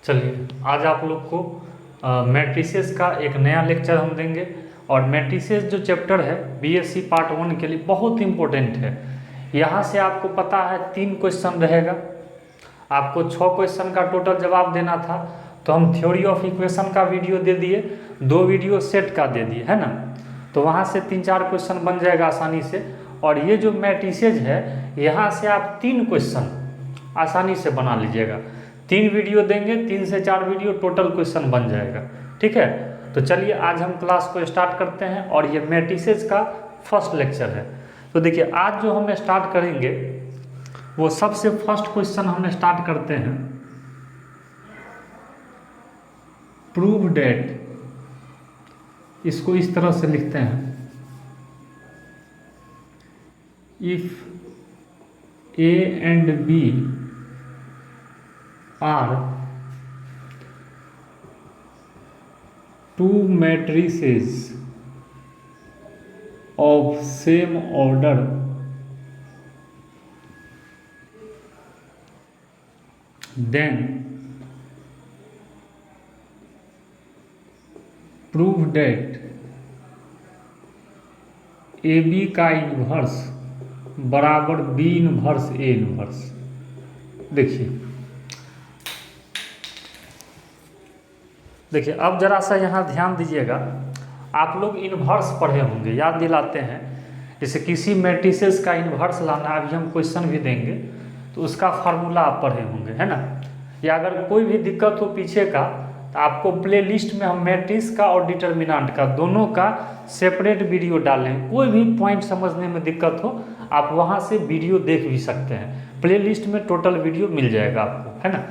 चलिए आज आप लोग को मैट्रिसेस का एक नया लेक्चर हम देंगे। और मैट्रिसेस जो चैप्टर है बीएससी पार्ट 1 के लिए बहुत इम्पोर्टेंट है। यहाँ से आपको पता है 3 क्वेश्चन रहेगा, आपको 6 क्वेश्चन का टोटल जवाब देना था। तो हम थ्योरी ऑफ इक्वेशन का वीडियो दे दिए, 2 वीडियो सेट का दे दिए, है ना। तो वहाँ से 3-4 क्वेश्चन बन जाएगा आसानी से। और ये जो मैट्रिसेज है यहाँ से आप 3 क्वेश्चन आसानी से बना लीजिएगा। 3 वीडियो देंगे, 3 से 4 वीडियो टोटल क्वेश्चन बन जाएगा, ठीक है। तो चलिए आज हम क्लास को स्टार्ट करते हैं और ये मैट्रिसेस का फर्स्ट लेक्चर है। तो देखिए आज जो हम स्टार्ट करेंगे वो सबसे फर्स्ट क्वेश्चन हम स्टार्ट करते हैं। प्रूव डेट, इसको इस तरह से लिखते हैं, if A and B are two matrices of same order then prove that AB का इन्वर्स बराबर B इन्वर्स A इन्वर्स। देखिए अब जरा सा यहाँ ध्यान दीजिएगा। आप लोग इन्वर्स पढ़े होंगे, याद दिलाते हैं। जैसे किसी मैट्रिसेस का इन्वर्स लाना, अभी हम क्वेश्चन भी देंगे तो उसका फार्मूला आप पढ़े होंगे, है ना। या अगर कोई भी दिक्कत हो पीछे का तो आपको प्ले लिस्ट में हम मैट्रिक्स का और डिटर्मिनेंट का दोनों का सेपरेट वीडियो डालें। कोई भी पॉइंट समझने में दिक्कत हो आप वहाँ से वीडियो देख भी सकते हैं। प्ले लिस्ट में टोटल वीडियो मिल जाएगा आपको, है ना।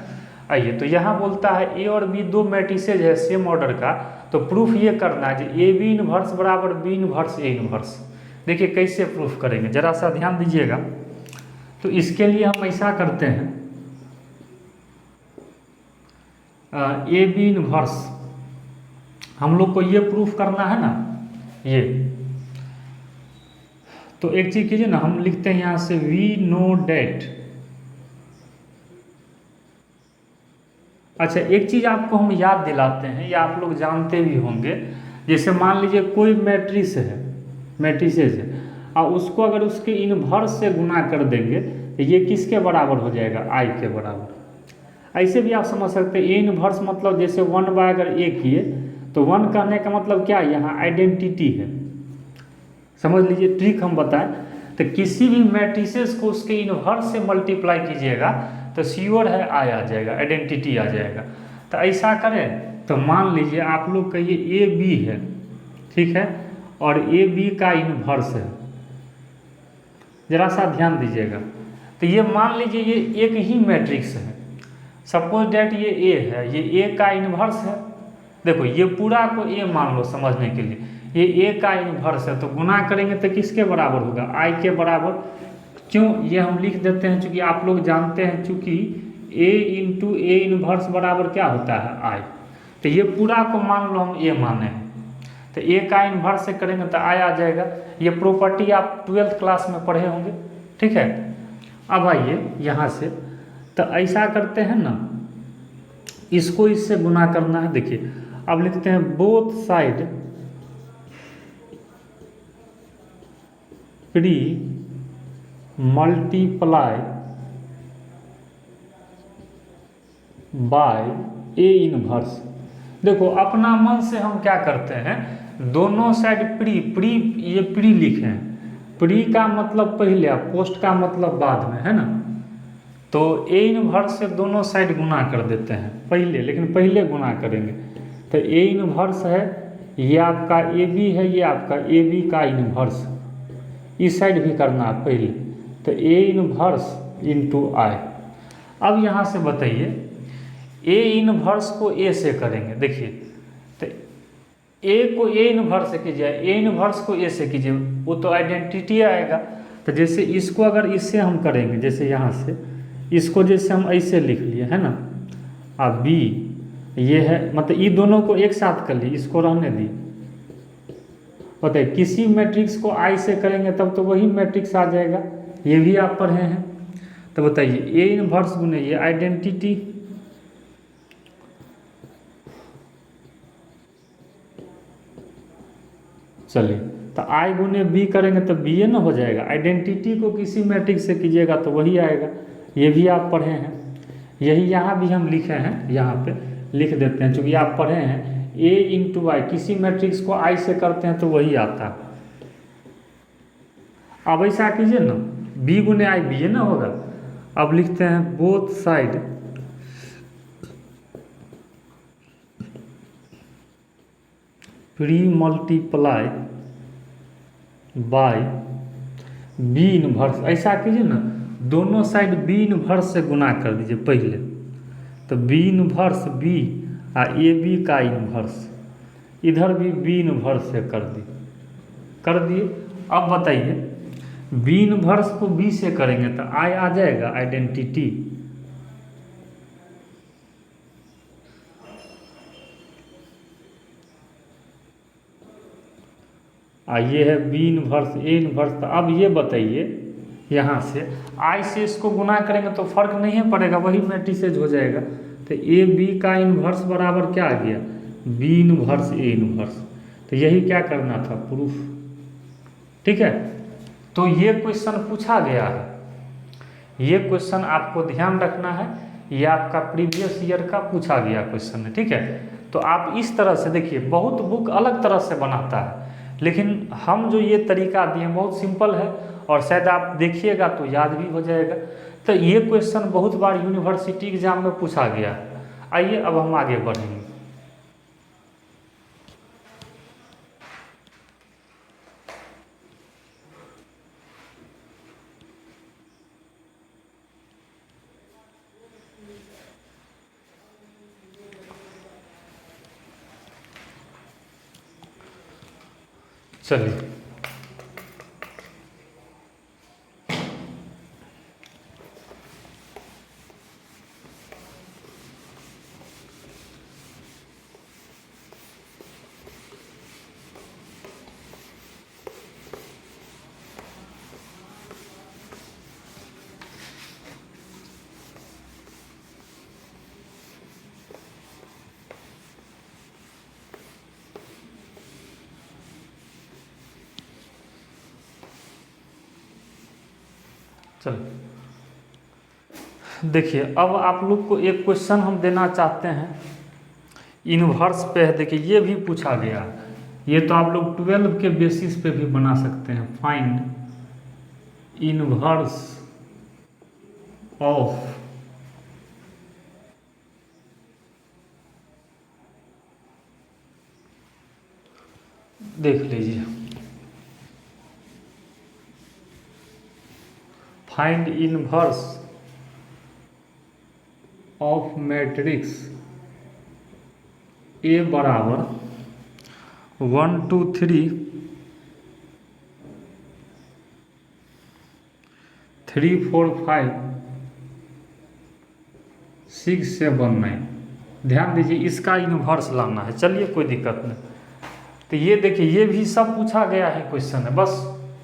आइए, तो यहाँ बोलता है ए और बी 2 मैट्रिसेज है सेम ऑर्डर का, तो प्रूफ ये करना है कि ए बी इन्वर्स बराबर बी इन्वर्स ए इन्वर्स। देखिए कैसे प्रूफ करेंगे, जरा सा ध्यान दीजिएगा। तो इसके लिए हम ऐसा करते हैं, ए बी इन्वर्स हम लोग को ये प्रूफ करना है ना, ये। तो एक चीज़ कीजिए ना, हम लिखते हैं यहाँ से वी नो डेट। अच्छा, एक चीज़ आपको हम याद दिलाते हैं, या आप लोग जानते भी होंगे। जैसे मान लीजिए कोई मैट्रिसेस है और उसको अगर उसके इन्वर्स से गुना कर देंगे तो ये किसके बराबर हो जाएगा, आई के बराबर। ऐसे भी आप समझ सकते हैं, ए इन्वर्स मतलब जैसे 1 बाय अगर ए किए तो 1 कहने का मतलब क्या है, यहाँ आइडेंटिटी है। समझ लीजिए, ट्रिक हम बताएं तो किसी भी मैट्रिसेस को उसके इन्वर्स से मल्टीप्लाई कीजिएगा तो श्योर है आई आ जाएगा, आइडेंटिटी आ जाएगा। तो ऐसा करें तो मान लीजिए आप लोग कहिए ए बी है, ठीक है, और ए बी का इन्वर्स है। जरा सा ध्यान दीजिएगा। तो ये मान लीजिए ये एक ही मैट्रिक्स है। सपोज डेट ये ए है, ये ए का इन्वर्स है। देखो ये पूरा को ए मान लो समझने के लिए, ये ए का इन्वर्स है, तो गुना करेंगे तो किसके बराबर होगा, आई के बराबर। क्यों ये हम लिख देते हैं, चूंकि आप लोग जानते हैं चूंकि a इंटू ए इन्वर्स बराबर क्या होता है, आई। तो ये पूरा को मान लो हम ए माने हैं, तो a का इन्वर्स से करेंगे तो आई आ जाएगा। ये प्रॉपर्टी आप 12th क्लास में पढ़े होंगे, ठीक है। अब आइए यहाँ से, तो ऐसा करते हैं ना, इसको इससे गुना करना है। देखिए अब लिखते हैं both side pre multiply bye A inverse. देखो अपना मन से हम क्या करते हैं, दोनों साइड प्री ये प्री लिखे हैं। प्री का मतलब पहले, पोस्ट का मतलब बाद में, है ना। तो ए इन्वर्स से दोनों साइड गुना कर देते हैं पहले, लेकिन पहले गुना करेंगे। तो ए इन्वर्स है, ये आपका ए बी है, ये आपका ए बी का इन्वर्स। इस साइड भी करना है पहले, तो ए इन्वर्स इंटू आई। अब यहाँ से बताइए, ए इन्वर्स को ए से करेंगे। देखिए तो ए को ए इन्वर्स से कीजिए, ए इन्वर्स को ए से कीजिए, वो तो आइडेंटिटी आएगा। तो जैसे इसको अगर इससे हम करेंगे, जैसे यहाँ से इसको जैसे हम ऐसे लिख लिए, है ना। अब बी ये है, मतलब ये दोनों को एक साथ कर लिए, इसको रहने दी। बताइए किसी मैट्रिक्स को आई से करेंगे तब तो वही मैट्रिक्स आ जाएगा, ये भी आप पढ़े हैं। तो बताइए ए इन्वर्स गुने ये आइडेंटिटी चलिए, तो आई गुने बी करेंगे तो बी ए ना हो जाएगा। आइडेंटिटी को किसी मैट्रिक्स से कीजिएगा तो वही आएगा। ये भी आप पढ़े हैं, यही यहाँ भी हम लिखे हैं, यहाँ पे लिख देते हैं चूँकि आप पढ़े हैं। ए इंटू आई, किसी मैट्रिक्स को आई से करते हैं तो वही आता है। अब ऐसा कीजिए ना, बी गुने आई बी ए ना होगा। अब लिखते हैं both side pre multiply by B inverse. ऐसा कीजिए ना, दोनों साइड बी इनवर्स से गुना कर दीजिए पहले, तो बी इनवर्स बी और ए बी का इनवर्स, इधर भी बी इनवर्स से कर दिए। अब बताइए, बी इनवर्स को बी से करेंगे तो आई आ जाएगा आइडेंटिटी, ये है बी इनवर्स ए इनवर्स। तो अब ये बताइए, यहाँ से आई से इसको गुना करेंगे तो फर्क नहीं पड़ेगा, वही मैट्रिसेज हो जाएगा। तो ए बी का इनवर्स बराबर क्या आ गया, बी इनवर्स ए इनवर्स। तो यही क्या करना था, प्रूफ। ठीक है, तो ये क्वेश्चन पूछा गया है, ये क्वेश्चन आपको ध्यान रखना है, ये आपका प्रीवियस ईयर का पूछा गया क्वेश्चन है। ठीक है, तो आप इस तरह से देखिए, बहुत बुक अलग तरह से बनाता है, लेकिन हम जो ये तरीका दिए हैं बहुत सिंपल है, और शायद आप देखिएगा तो याद भी हो जाएगा। तो ये क्वेश्चन बहुत बार यूनिवर्सिटी एग्जाम में पूछा गया है। आइए अब हम आगे बढ़ेंगे। चलिए, चलो देखिए, अब आप लोग को एक क्वेश्चन हम देना चाहते हैं इनवर्स पे है। देखिए ये भी पूछा गया, ये तो आप लोग 12 के बेसिस पे भी बना सकते हैं। फाइंड इनवर्स ऑफ देख लीजिए, find inverse of matrix A बराबर 1 2 3 3 4 5 6 7 9। ध्यान दीजिए, इसका इनवर्स लाना है। चलिए कोई दिक्कत नहीं। तो ये देखिए, ये भी सब पूछा गया है क्वेश्चन है, बस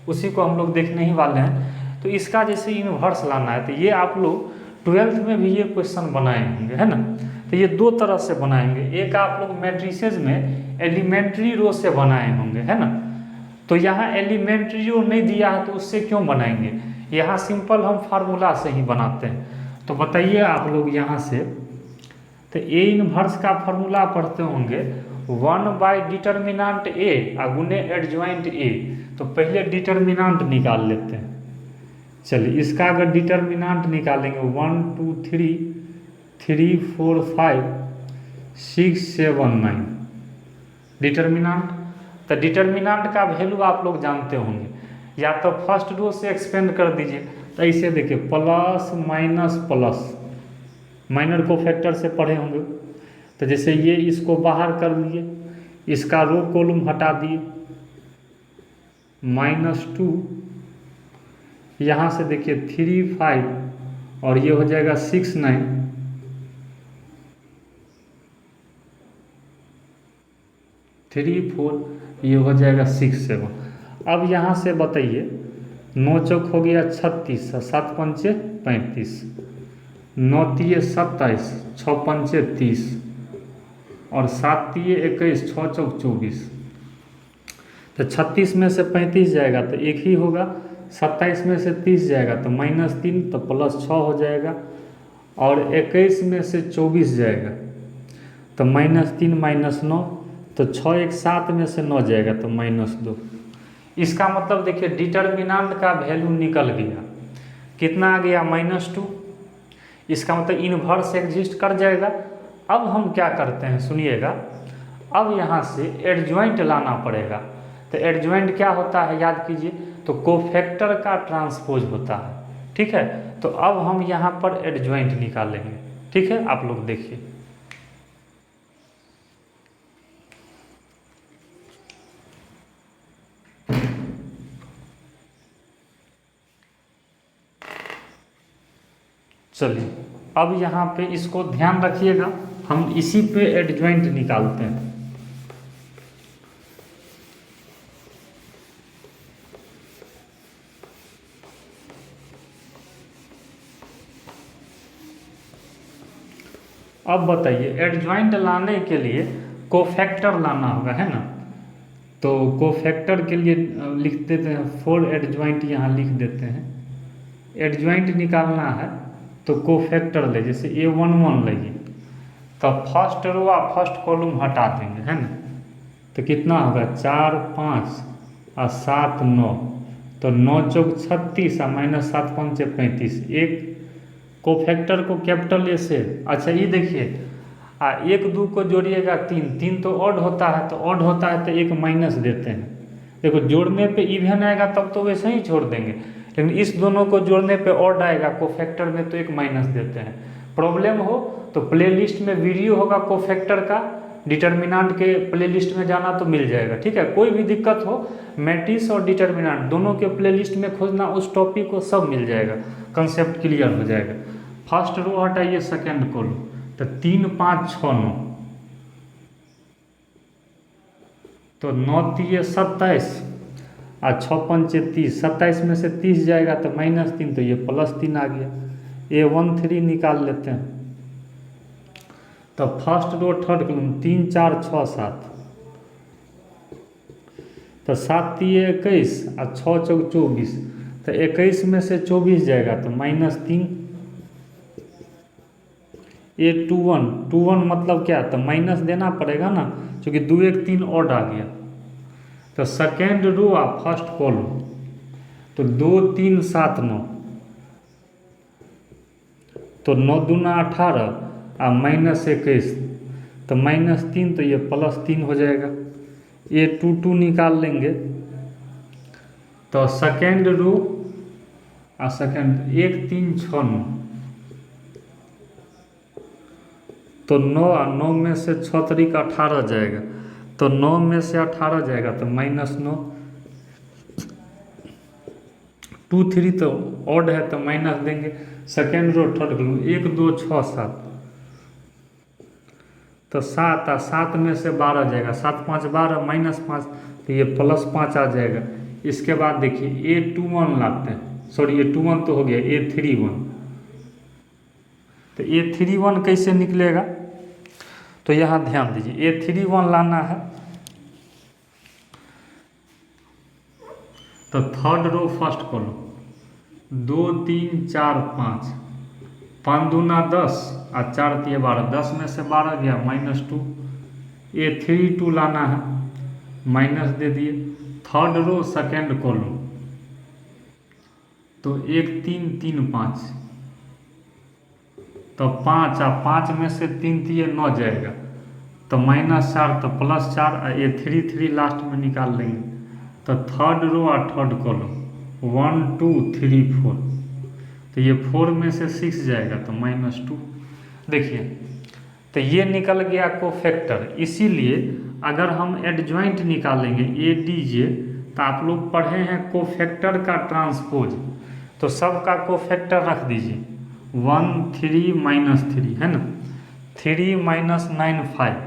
उसी को हम लोग देखने ही वाले हैं। तो इसका जैसे इनवर्स लाना है, तो ये आप लोग 12th में भी ये क्वेश्चन बनाए होंगे, है ना। तो ये दो तरह से बनाएंगे, एक आप लोग मैट्रिसेज में एलिमेंट्री रो से बनाए होंगे, है ना। तो यहाँ एलिमेंट्री रो नहीं दिया है तो उससे क्यों बनाएंगे, यहाँ सिंपल हम फार्मूला से ही बनाते हैं। तो बताइए आप लोग यहाँ से, तो ए इनवर्स का फार्मूला पढ़ते होंगे 1 डिटर्मिनेंट ए गुने एडजॉइंट ए। तो पहले डिटर्मिनेंट निकाल लेते हैं। चलिए, इसका अगर डिटर्मिनेंट निकालेंगे 1 2 3 3 4 5 6 7 9 डिटर्मिनेंट। तो डिटर्मिनेंट का वैल्यू आप लोग जानते होंगे, या तो फर्स्ट रो से एक्सपेंड कर दीजिए। तो ऐसे देखिए, प्लस माइनस प्लस, माइनर को फैक्टर से पढ़े होंगे। तो जैसे ये इसको बाहर कर लिए, इसका रो कॉलम हटा दिए, -2, यहाँ से देखिए 3 5 और ये हो जाएगा 6 9, थ्री 4, ये हो जाएगा 6 7। अब यहाँ से बताइए, 9 चौक हो गया 36, 7 पंचे 35, 9 तिये 27, 6 पंचे 30 और 7 तिये 21, 6 चौक 24। तो 36 में से 35 जाएगा तो एक ही होगा, 27 में से 30 जाएगा तो -3 तो +6 हो जाएगा, और 21 में से 24 जाएगा तो -3 -9 तो 6 1 7 में से 9 जाएगा तो -2। इसका मतलब देखिए डिटर्मिनेंट का वैल्यू निकल गया, कितना आ गया -2। इसका मतलब इन्वर्स एग्जिस्ट कर जाएगा। अब हम क्या करते हैं सुनिएगा, अब यहाँ से एडजॉइंट लाना पड़ेगा। तो एडजॉइंट क्या होता है याद कीजिए, तो कोफैक्टर का ट्रांसपोज होता है, ठीक है। तो अब हम यहाँ पर एडजॉइंट निकालेंगे, ठीक है। आप लोग देखिए, चलिए अब यहाँ पे इसको ध्यान रखिएगा, हम इसी पे एडजॉइंट निकालते हैं। अब बताइए एडजॉइंट लाने के लिए कोफैक्टर लाना होगा, है ना। तो कोफैक्टर के लिए लिख देते हैं 4 एडजॉइंट यहाँ लिख देते हैं। एडजॉइंट निकालना है तो कोफैक्टर ले, जैसे A11 लइए तो फर्स्ट रो और फर्स्ट कॉलम हटा देंगे, है ना। तो कितना होगा 4 5 और 7 9, तो 9 चौक 36 और -7 5 35। एक कोफैक्टर को कैपिटल ए से, अच्छा ये देखिए 1 2 को जोड़िएगा 3 3 तो ऑड होता है, तो ऑड होता है तो एक माइनस देते हैं। देखो जोड़ने पे इवन आएगा तब तो वैसे ही छोड़ देंगे, लेकिन इस दोनों को जोड़ने पे ऑड आएगा कोफैक्टर में तो एक माइनस देते हैं। प्रॉब्लम हो तो प्लेलिस्ट में वीडियो होगा कोफैक्टर का, डिटर्मिनेंट के प्लेलिस्ट में जाना तो मिल जाएगा, ठीक है। कोई भी दिक्कत हो मैट्रिक्स और डिटर्मिनेंट दोनों के प्लेलिस्ट में खोजना, उस टॉपिक को सब मिल जाएगा, कंसेप्ट क्लियर हो जाएगा। फर्स्ट रो हटाइए, सेकेंड कॉलम, तो 3 5 6 9, तो 9 3 27 और 6 5 30, 27 में से 30 जाएगा तो -3 तो ये +3 आ गया। A13 निकाल लेते हैं, तो फर्स्ट रो थर्ड कॉलम 3 4 6 7, तो 7 3 21 और 6 चौक 24, तो 21 में से 24 जाएगा तो -3। A21 मतलब क्या, तो माइनस देना पड़ेगा ना, क्योंकि 2 1 3 ऑड आ गया। तो सेकेंड रो और फर्स्ट कॉलम, तो 2 3 7 9, तो 9 2 18 और -21, तो -3 तो ये +3 हो जाएगा। A22 निकाल लेंगे, तो सेकेंड रो और सेकेंड 1 3 6 9, तो 9 और 9 में से 6 3 18 जाएगा, तो 9 में से 18 जाएगा तो -9। 2 3 तो ऑड है तो माइनस देंगे। सेकेंड रो थर्ड कॉलम 1 2 6 7, तो 7 और 7 में से 12 जाएगा, 7 5 12 -5 तो ये +5 आ जाएगा। इसके बाद देखिए A21 लाते हैं, सॉरी A21 तो हो गया, A31, तो A31 कैसे निकलेगा, तो यहाँ ध्यान दीजिए A31 लाना है, तो थर्ड रो फर्स्ट कॉलम 2 3 4 5, 5 2 10 और 4 3 12, 10 में से 12 गया -2। A32 लाना है, माइनस दे दिए। थर्ड रो सेकेंड कॉलम, तो 1 3 3 5, तो 5 और 5 में से 3 3 9 जाएगा, तो -4 तो +4 और A33 लास्ट में निकाल लेंगे। तो थर्ड रो और थर्ड कॉलम 1 2 3 4, तो ये 4 में से 6 जाएगा तो -2। देखिए तो ये निकल गया कोफैक्टर। इसीलिए अगर हम एडजॉइंट निकालेंगे ADJ, तो आप लोग पढ़े हैं कोफैक्टर का ट्रांसपोज, तो सब का कोफैक्टर रख दीजिए 1 3 -3, है ना, 3 -9 5,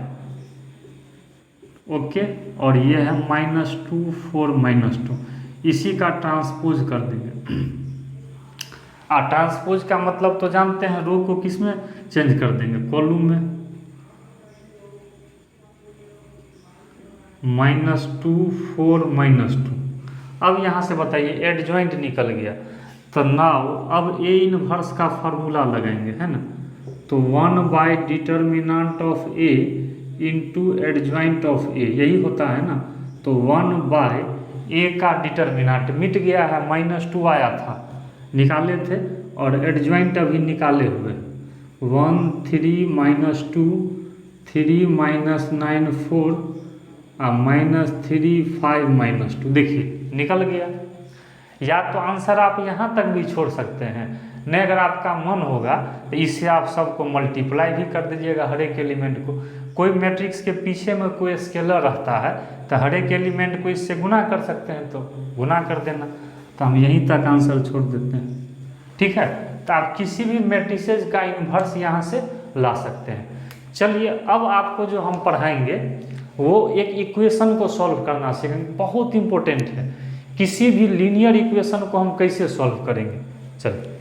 ओके। और ये है -2 4 -2, इसी का ट्रांसपोज कर देंगे। ट्रांसपोज का मतलब तो जानते हैं, रो को किस में चेंज कर देंगे, कॉलम में। -2 4 -2। अब यहाँ से बताइए एडजॉइंट निकल गया, तो नाउ अब ए इनवर्स का फार्मूला लगाएंगे, है ना। तो 1/डिटर्मिनेंट of A into adjoint of A, यही होता है ना। तो 1/ए का डिटर्मिनेंट मिट गया है, -2 आया था, निकाले थे, और एडजॉइंट अभी निकाले हुए 1 3 -2 3 -9 4 -3 5 -2, देखिए निकल गया। या तो आंसर आप यहाँ तक भी छोड़ सकते हैं, नहीं अगर आपका मन होगा तो इससे आप सबको मल्टीप्लाई भी कर दीजिएगा, हर एक एलिमेंट को। कोई मैट्रिक्स के पीछे में कोई स्केलर रहता है तो हर एक एलिमेंट को इससे गुना कर सकते हैं, तो गुना कर देना। तो हम यहीं तक आंसर छोड़ देते हैं, ठीक है। तो आप किसी भी मैट्रिसेज का इन्वर्स यहाँ से ला सकते हैं। चलिए अब आपको जो हम पढ़ाएंगे वो एक इक्वेशन को सॉल्व करना सीखेंगे, बहुत इंपॉर्टेंट है। किसी भी लीनियर इक्वेशन को हम कैसे सॉल्व करेंगे, चलिए।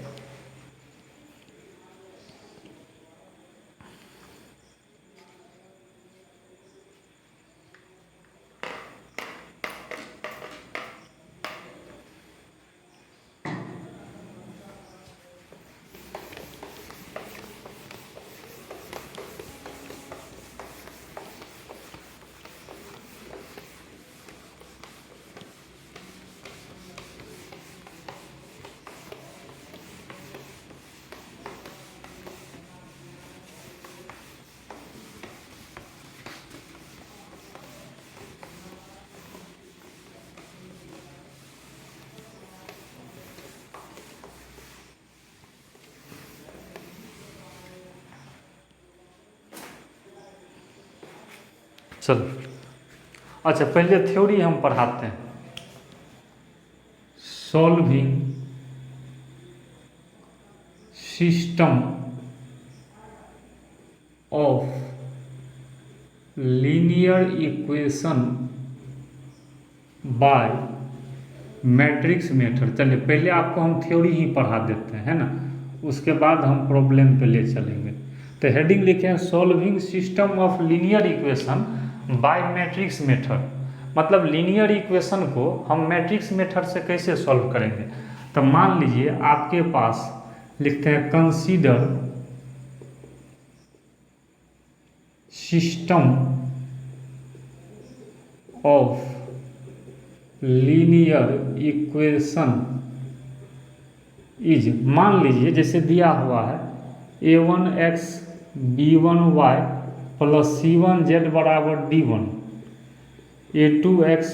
चलो अच्छा, पहले थ्योरी हम पढ़ाते हैं। Solving system of linear equation by matrix method. चलिए पहले आपको हम थ्योरी ही पढ़ा देते हैं, है ना, उसके बाद हम प्रॉब्लम पे ले चलेंगे। तो हेडिंग लिखे हैं solving system of linear equation by matrix method, मतलब लीनियर इक्वेशन को हम मैट्रिक्स मेथड से कैसे सॉल्व करेंगे। तो मान लीजिए आपके पास लिखते हैं consider system of linear equation is, मान लीजिए जैसे दिया हुआ है a1x b1y प्लस c1z बराबर d1, a2x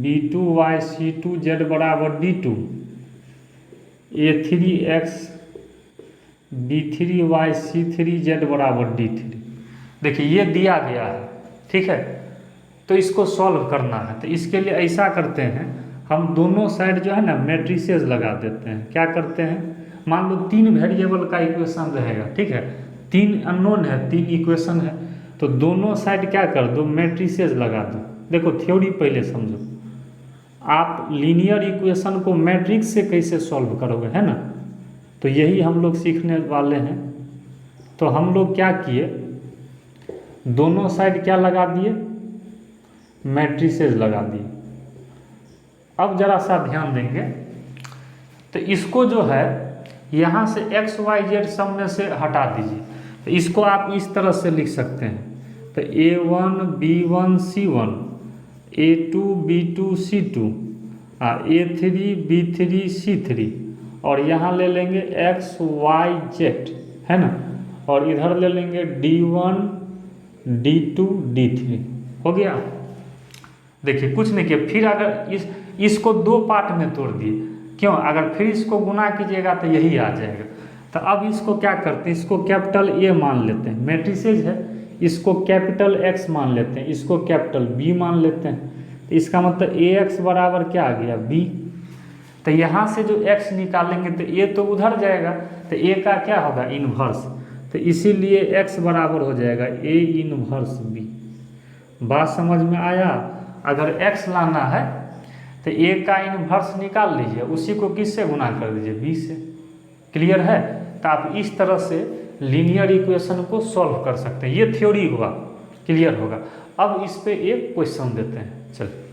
b2y c2z बराबर d2, a3x b3y c3z बराबर d3। देखिए ये दिया गया है, ठीक है। तो इसको सॉल्व करना है, तो इसके लिए ऐसा करते हैं, हम दोनों साइड जो है ना मैट्रिसेस लगा देते हैं। क्या करते हैं, मान लो 3 वेरिएबल का इक्वेशन रहेगा, ठीक है, 3 अननोन है, 3 इक्वेशन है, तो दोनों साइड क्या कर दो, मैट्रिसेस लगा दो। देखो थ्योरी पहले समझो, आप लीनियर इक्वेशन को मैट्रिक्स से कैसे सॉल्व करोगे, है ना, तो यही हम लोग सीखने वाले हैं। तो हम लोग क्या किए, दोनों साइड क्या लगा दिए, मैट्रिसेस लगा दिए। अब जरा सा ध्यान देंगे, तो इसको जो है यहाँ से एक्स वाई जेड सब में से हटा दीजिए, तो इसको आप इस तरह से लिख सकते हैं। तो a1 b1 c1 a2 b2 c2 a3 b3 c3, और यहाँ ले लेंगे x y z, है ना, और इधर ले लेंगे d1 d2 d3, हो गया। देखिए कुछ नहीं किया, फिर अगर इसको 2 पार्ट में तोड़ दिए, क्यों, अगर फिर इसको गुना कीजिएगा तो यही आ जाएगा। तो अब इसको क्या करते हैं, इसको कैपिटल ए मान लेते हैं, मैट्रिसेज है, इसको कैपिटल एक्स मान लेते हैं, इसको कैपिटल बी मान लेते हैं। तो इसका मतलब ए एक्स बराबर क्या आ गया, बी। तो यहाँ से जो एक्स निकालेंगे तो ए तो उधर जाएगा, तो ए का क्या होगा, इनवर्स, तो इसीलिए एक्स बराबर हो जाएगा ए इनवर्स बी। बात समझ में आया। अगर एक्स लाना है तो ए का इनवर्स निकाल लीजिए, उसी को किससे गुना कर दीजिए, बी से। क्लियर है। तो आप इस तरह से लीनियर इक्वेशन को सॉल्व कर सकते हैं। ये थ्योरी हुआ, क्लियर होगा। अब इस पे एक क्वेश्चन देते हैं। चलिए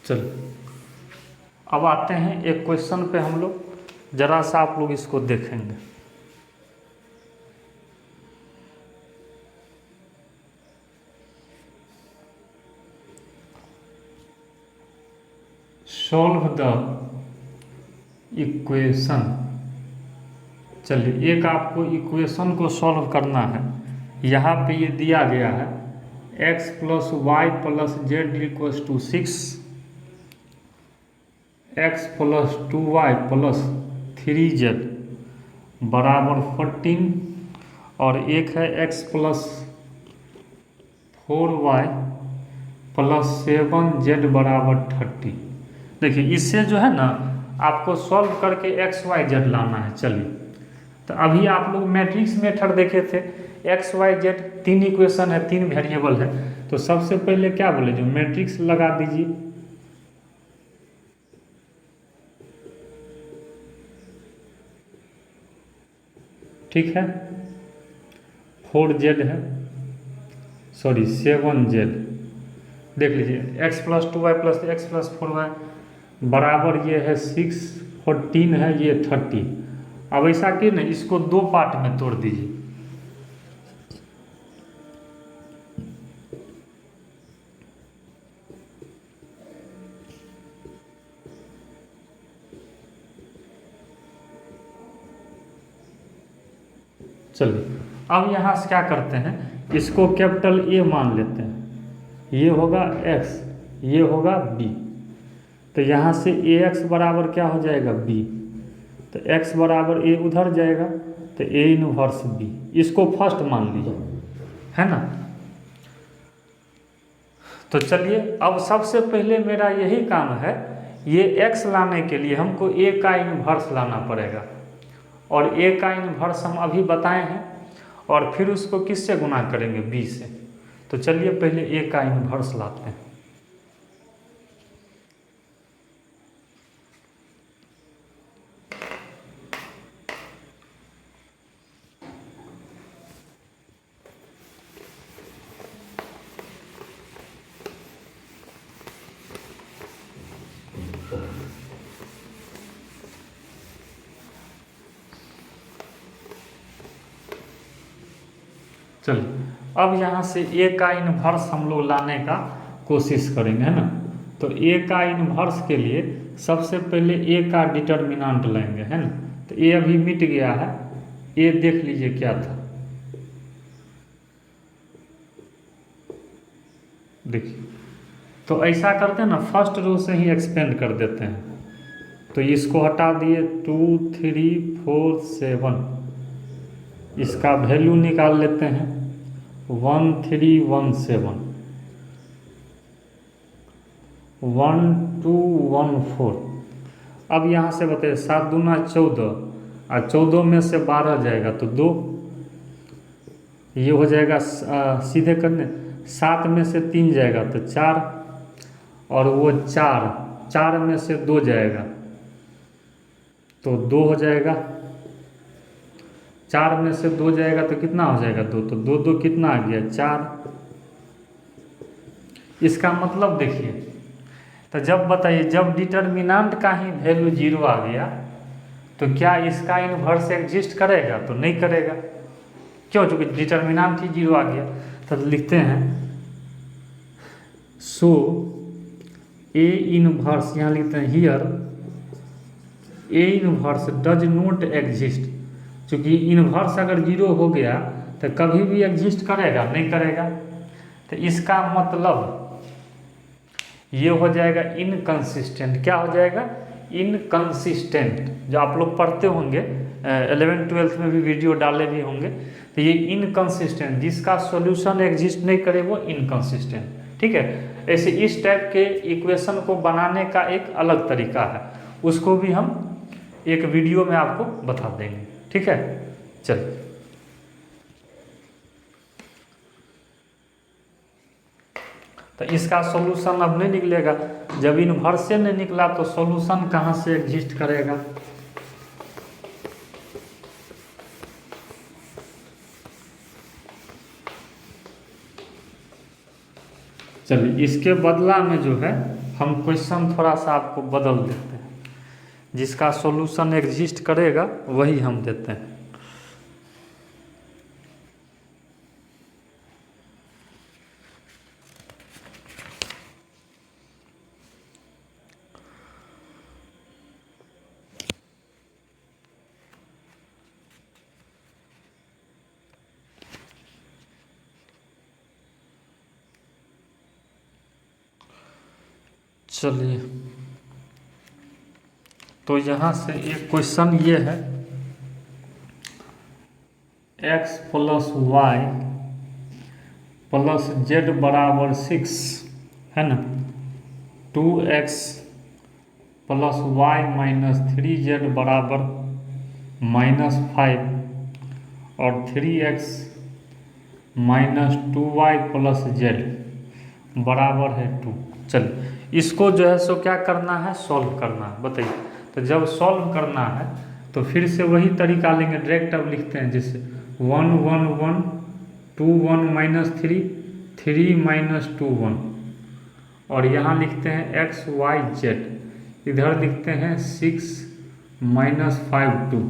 चलिए अब आते हैं एक क्वेश्चन पे, हम लोग जरा सा आप लोग इसको देखेंगे। Solve the equation. चलिए एक आपको इक्वेशन को सॉल्व करना है। यहाँ पे ये दिया गया है x plus y plus z equals to 6, x plus 2y plus 3z बराबर 14, और एक है x plus 4y plus 7z बराबर 30। देखिए इससे जो है ना आपको सॉल्व करके x y z लाना है। चलिए तो अभी आप लोग मैट्रिक्स मेथड देखे थे, x y z 3 इक्वेशन है, 3 वेरिएबल है। तो सबसे पहले क्या बोले, जो मैट्रिक्स लगा दीजिए। ठीक है, 4z है, सॉरी 7z। देख लीजिए x plus 2y plus x plus 4y बराबर ये है 6, 14 है, ये 30। अब ऐसा कि ना इसको 2 पार्ट में तोड़ दीजिए। चलिए अब यहाँ से क्या करते हैं, इसको कैपिटल A मान लेते हैं। ये होगा x, ये होगा b। तो यहाँ से ax बराबर क्या हो जाएगा b, तो x बराबर a उधर जाएगा, तो a इनवर्स b। इसको फर्स्ट मान लीजिए, है ना। तो चलिए अब सबसे पहले मेरा यही काम है, ये x लाने के लिए हमको a का इनवर्स लाना पड़ेगा, और a का इनवर्स हम अभी बताए हैं, और फिर उसको किससे गुना करेंगे, b से। तो चलिए पहले a का इनवर्स लाते हैं। चलिए अब यहाँ से a का इनवर्स हम लोग लाने का कोशिश करेंगे, है ना। तो a का इनवर्स के लिए सबसे पहले a का डिटर्मिनेंट लेंगे, है ना। तो a अभी मिट गया है, a देख लीजिए क्या था। देखिए तो ऐसा करते हैं ना, फर्स्ट रो से ही एक्सपेंड कर देते हैं। तो इसको हटा दिए, 2 3 4 7, इसका वैल्यू निकाल लेते हैं 1317, 1214। अब यहाँ से बताइए 7 दूना 14, और 14 में से 12 जाएगा तो 2, ये हो जाएगा सीधे करने। 7 में से 3 जाएगा तो 4, और वो 4 में से 2 जाएगा तो 2 हो जाएगा। 4 में से 2 जाएगा तो कितना हो जाएगा, 2। तो 2 2 कितना आ गया, 4। इसका मतलब देखिए, तो जब बताइए, जब डिटर्मिनेंट का ही वैल्यू 0 आ गया तो क्या इसका इनवर्स एग्जिस्ट करेगा, तो नहीं करेगा। क्यों, चूंकि डिटर्मिनेंट ही 0 आ गया। तो लिखते हैं सो ए इनवर्स, यहाँ लिखते हैं here A inverse does not exist. चूँकि इनवर्स अगर 0 हो गया तो कभी भी एग्जिस्ट करेगा नहीं करेगा। तो इसका मतलब ये हो जाएगा इनकंसिस्टेंट। क्या हो जाएगा? इनकंसिस्टेंट। जो आप लोग पढ़ते होंगे 11th-12th में भी वीडियो डाले भी होंगे। तो ये इनकंसिस्टेंट, जिसका सॉल्यूशन एग्जिस्ट नहीं करे वो इनकंसिस्टेंट। ठीक है, ऐसे इस टाइप के इक्वेशन को बनाने का एक अलग तरीका है, उसको भी हम एक वीडियो में आपको बता देंगे। ठीक है, चलिए। तो इसका सॉल्यूशन अब नहीं निकलेगा। जब इन्वर्स से नहीं निकला तो सॉल्यूशन कहाँ से एग्जिस्ट करेगा? चलिए, इसके बदला में जो है हम क्वेश्चन थोड़ा सा आपको बदल देते हैं। जिसका सॉल्यूशन एग्जिस्ट करेगा वही हम देते हैं। चलिए, तो यहाँ से एक क्वेश्चन ये है, x + y + z बराबर 6 है ना, 2x + y - 3z बराबर -5 और 3x - 2y + z बराबर है 2। चलिए, इसको जो है सो क्या करना है? सॉल्व करना है। बताइए। तो जब सॉल्व करना है तो फिर से वही तरीका लेंगे। डायरेक्ट अब लिखते हैं, जैसे 1 1 1 2 1 - 3 3 - 2 1, और यहाँ लिखते हैं x y z, इधर लिखते हैं 6 - 5 2।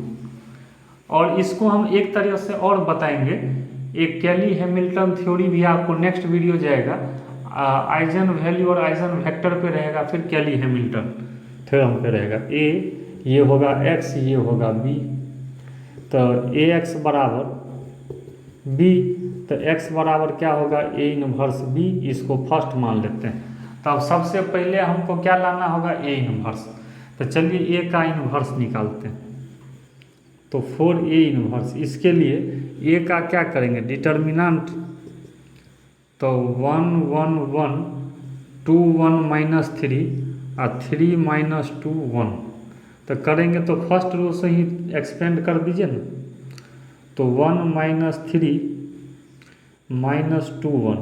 और इसको हम एक तरीके से और बताएंगे। एक कैली हैमिल्टन थ्योरी भी आपको नेक्स्ट वीडियो जाएगा, आइजन वैल्यू और आइजन वेक्टर पे रहेगा, फिर कैली हैमिल्टन थ्योरम पे रहेगा। ए ये होगा x, ये होगा b। तो ax बराबर b, तो x बराबर क्या होगा? a inverse b। इसको फर्स्ट मान लेते हैं। तो अब सबसे पहले हमको क्या लाना होगा? a inverse. तो चलिए a का इनवर्स निकालते हैं। तो 4a इनवर्स, इसके लिए a का क्या करेंगे? डिटर्मिनेंट। तो 1 1 1 2 1 - 3 और 3 - 2 1। तो करेंगे तो फर्स्ट रो से ही एक्सपेंड कर दीजिए ना। तो 1 - 3 - 2 1,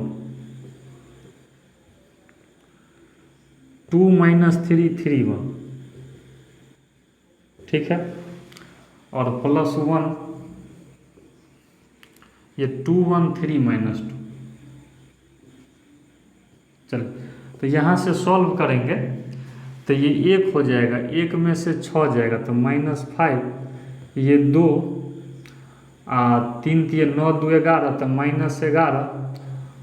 2 - 3 3 1। ठीक है, और +1, ये 2 1 3 - 2। चलिए, तो यहाँ से सॉल्व करेंगे तो ये 1 हो जाएगा, 1 में से 6 जाएगा तो -5, ये 2 3 3 9 2 11, तो -11,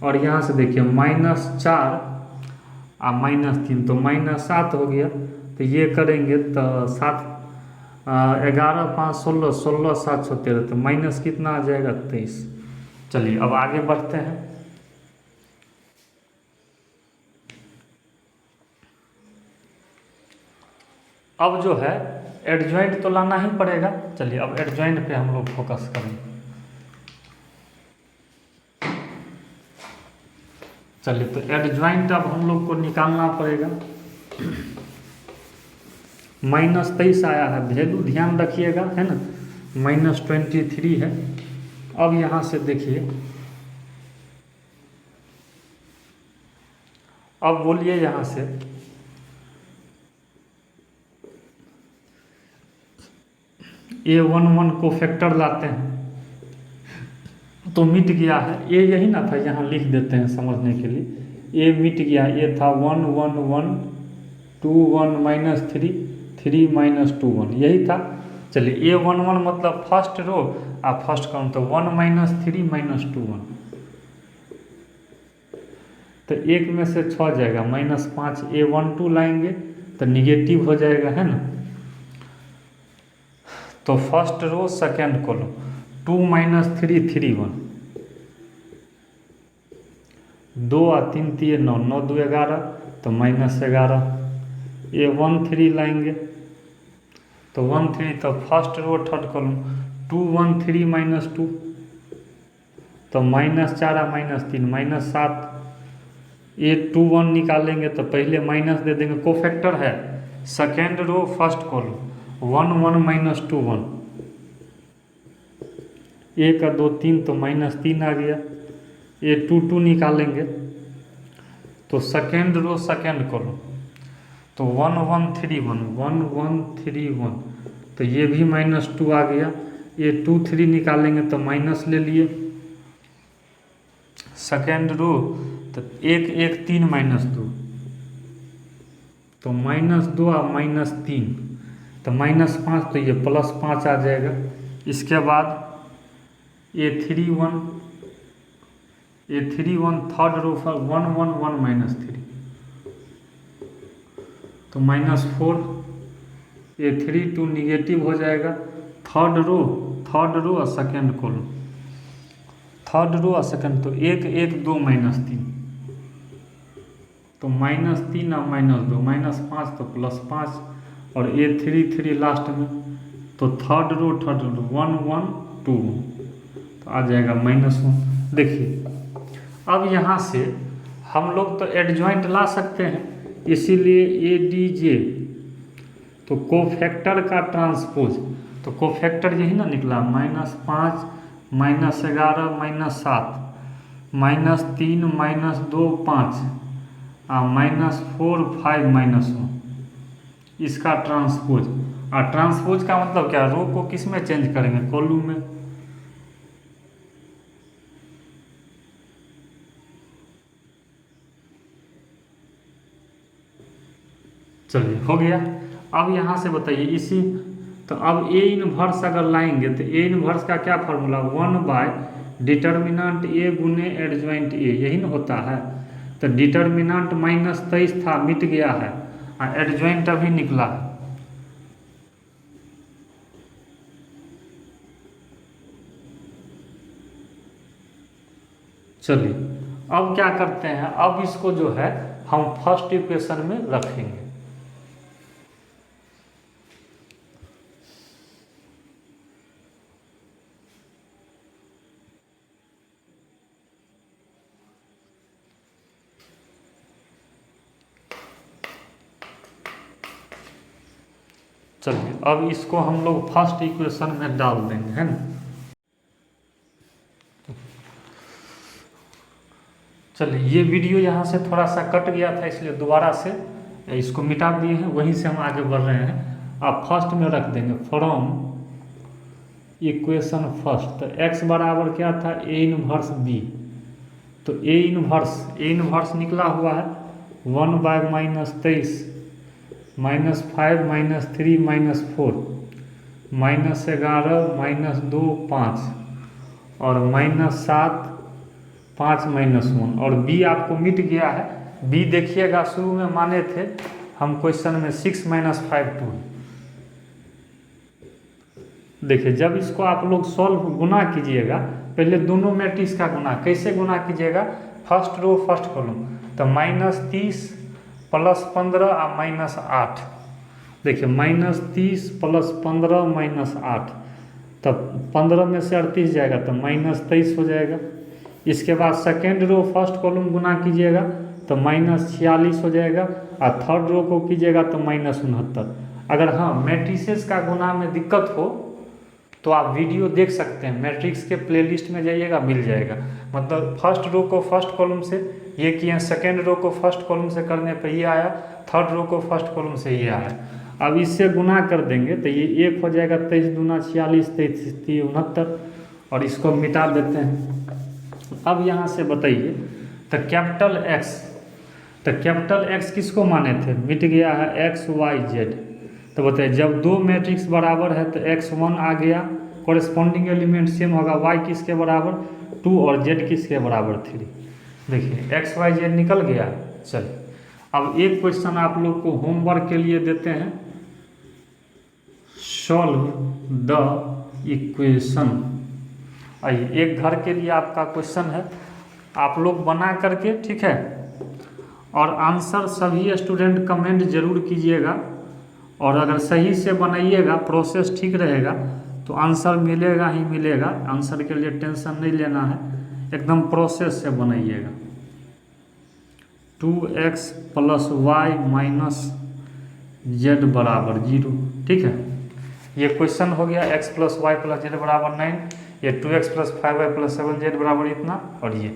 और यहाँ से देखिए -4 -3, तो -7 हो गया। तो ये करेंगे तो 7 11 5 16 16 7 6 13, तो माइनस कितना आ जाएगा? 23। चलिए, अब आगे बढ़ते हैं। अब जो है एडजॉइंट तो लाना ही पड़ेगा। चलिए, अब एडजॉइंट पे हम लोग फोकस करेंगे। चलिए, तो एडजॉइंट अब हम लोग को निकालना पड़ेगा। -23 आया है, वैल्यू ध्यान रखिएगा, है ना, -23 है। अब यहाँ से देखिए, अब बोलिए यहाँ से A11 को फैक्टर लाते हैं तो मिट गया है। ए यही ना था, यहाँ लिख देते हैं समझने के लिए। ए मिट गया, ये था 1 1 1 2 1 -3 3 - 2 1, यही था। चलिए, A11 मतलब फर्स्ट रो और फर्स्ट कॉलम, तो 1 - 3 - 2 1, तो 1 में से 6 जाएगा, -5। A12 लाएंगे तो निगेटिव हो जाएगा, है ना। तो फर्स्ट रो सेकेंड कॉलम, 2 - 3 3 1, 2 और 3 3 9, 9 2 11, तो -11। ये 1 3 लाएंगे तो 1 3, तो फर्स्ट रो थर्ड कॉलम 2 1 3 -2, तो -4 -3 -7। ये 2 1 निकालेंगे तो पहले माइनस दे देंगे, कोफैक्टर है। सेकेंड रो फर्स्ट कॉलम 1 1 -2 1, 1 और 2 3, तो -3 आ गया। ये 2 2 निकालेंगे तो सेकेंड रो सेकेंड कॉलम, तो 1 1 3 1 1 1 3 1, तो ये भी -2 आ गया। ये 2 3 निकालेंगे तो माइनस ले लिए। सेकेंड रो तो 1 1 3 -2, तो -2 और -3, तो -5, तो ये +5 आ जाएगा। इसके बाद ये 3 1, ये 3 1 थर्ड रो 1 1 1 -3, तो -4। ये 3 2 निगेटिव हो जाएगा। थर्ड रो और सेकेंड कॉलम, थर्ड रो और सेकेंड, तो 1 1 2 -3, तो -3 और -2 -5, तो +5, और ये 3 3 लास्ट में, तो थर्ड रो 1 1 2 तो आ जाएगा -1। देखिए अब यहाँ से हम लोग तो एडजॉइंट ला सकते हैं, इसीलिए ADJ, तो कोफैक्टर का ट्रांसपोज, तो कोफैक्टर यही ना निकला, -5 -11 -7 -3 -2 5 -4 5 -1, इसका ट्रांसपोज। और ट्रांसपोज का मतलब क्या, रो को किस में चेंज करेंगे, कॉलम में। चलिए हो गया। अब यहाँ से बताइए इसी, तो अब A इनवर्स अगर लाएंगे तो A इनवर्स का क्या फॉर्मूला, 1/डिटर्मिनेंट A गुने एडजॉइंट A, यही ना होता है। तो डिटर्मिनेंट -23 था, मिट गया है, और एडजॉइंट अभी निकला है। चलिए अब क्या करते हैं, अब इसको जो है हम फर्स्ट इक्वेशन में रखेंगे। चलिए अब इसको हम लोग फर्स्ट इक्वेशन में डाल देंगे, है ना। चलिए ये वीडियो यहाँ से थोड़ा सा कट गया था, इसलिए दोबारा से इसको मिटा दिए हैं, वहीं से हम आगे बढ़ रहे हैं। आप फर्स्ट में रख देंगे फ्रॉम इक्वेशन फर्स्ट, तो x बराबर क्या था, A इनवर्स B, तो A इनवर्स निकला हुआ है 1/-23 -5 -3 -4 -11 -2 5 और -7 5 -1, और B आपको मिट गया है। B देखिएगा शुरू में माने थे हम क्वेश्चन में 6 - 5 2। देखिए जब इसको आप लोग सॉल्व गुना कीजिएगा, पहले दोनों मैट्रिक्स का गुना, कैसे गुना कीजिएगा, फर्स्ट रो फर्स्ट कॉलम, तो -30 + 15 और -8। देखिए -30 + 15 -8, तब 15 में से 38 जाएगा तो -23 हो जाएगा। इसके बाद सेकेंड रो फर्स्ट कॉलम गुना कीजिएगा तो -46 हो जाएगा, और थर्ड रो को कीजिएगा तो -69। अगर हाँ मैट्रिसेस का गुना में दिक्कत हो तो आप वीडियो देख सकते हैं, मैट्रिक्स के प्लेलिस्ट में जाइएगा, मिल जाएगा। मतलब फर्स्ट रो को फर्स्ट कॉलम से ये किए, सेकेंड रो को फर्स्ट कॉलम से करने पे ये आया, थर्ड रो को फर्स्ट कॉलम से ये आया। अब इससे गुना कर देंगे तो ये 1 हो जाएगा, 23 दूना 46, 33 69, और इसको मिटा देते हैं। अब यहाँ से बताइए, तो कैपिटल X किसको माने थे, मिट गया है x y z। तो बताइए जब दो मैट्रिक्स बराबर है तो x1 आ गया, कोरेस्पॉन्डिंग एलिमेंट सेम होगा, y किसके बराबर 2 और z किसके बराबर 3। देखिए x y z निकल गया। चलिए अब एक क्वेश्चन आप लोग को होमवर्क के लिए देते हैं, सॉल्व द इक्वेशन। आइए एक घर के लिए आपका क्वेश्चन है, आप लोग बना करके, ठीक है, और आंसर सभी स्टूडेंट कमेंट जरूर कीजिएगा। और अगर सही से बनाइएगा, प्रोसेस ठीक रहेगा तो आंसर मिलेगा ही मिलेगा। आंसर के लिए टेंशन नहीं लेना है, एकदम प्रोसेस से बनाइएगा। 2x + y - z = 0, ठीक है। ये क्वेश्चन हो गया। x + y + z = 9, ये 2x + 5y + 7z = इतना, और ये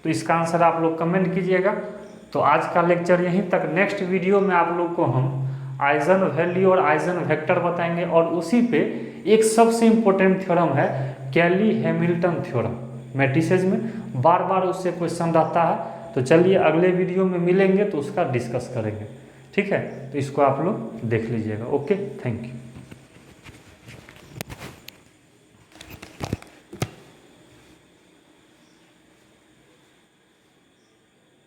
तो इसका आंसर आप लोग कमेंट कीजिएगा। तो आज का लेक्चर यहीं तक। नेक्स्ट वीडियो में आप लोग को हम आइजन वैल्यू और आइजन वेक्टर बताएंगे, और उसी पे एक सबसे इम्पोर्टेंट थ्योरम है कैली हैमिल्टन थ्योरम। मैट्रिसेस में बार बार उससे क्वेश्चन रहता है। तो चलिए अगले वीडियो में मिलेंगे तो उसका डिस्कस करेंगे, ठीक है। तो इसको आप लोग देख लीजिएगा। Okay, thank you.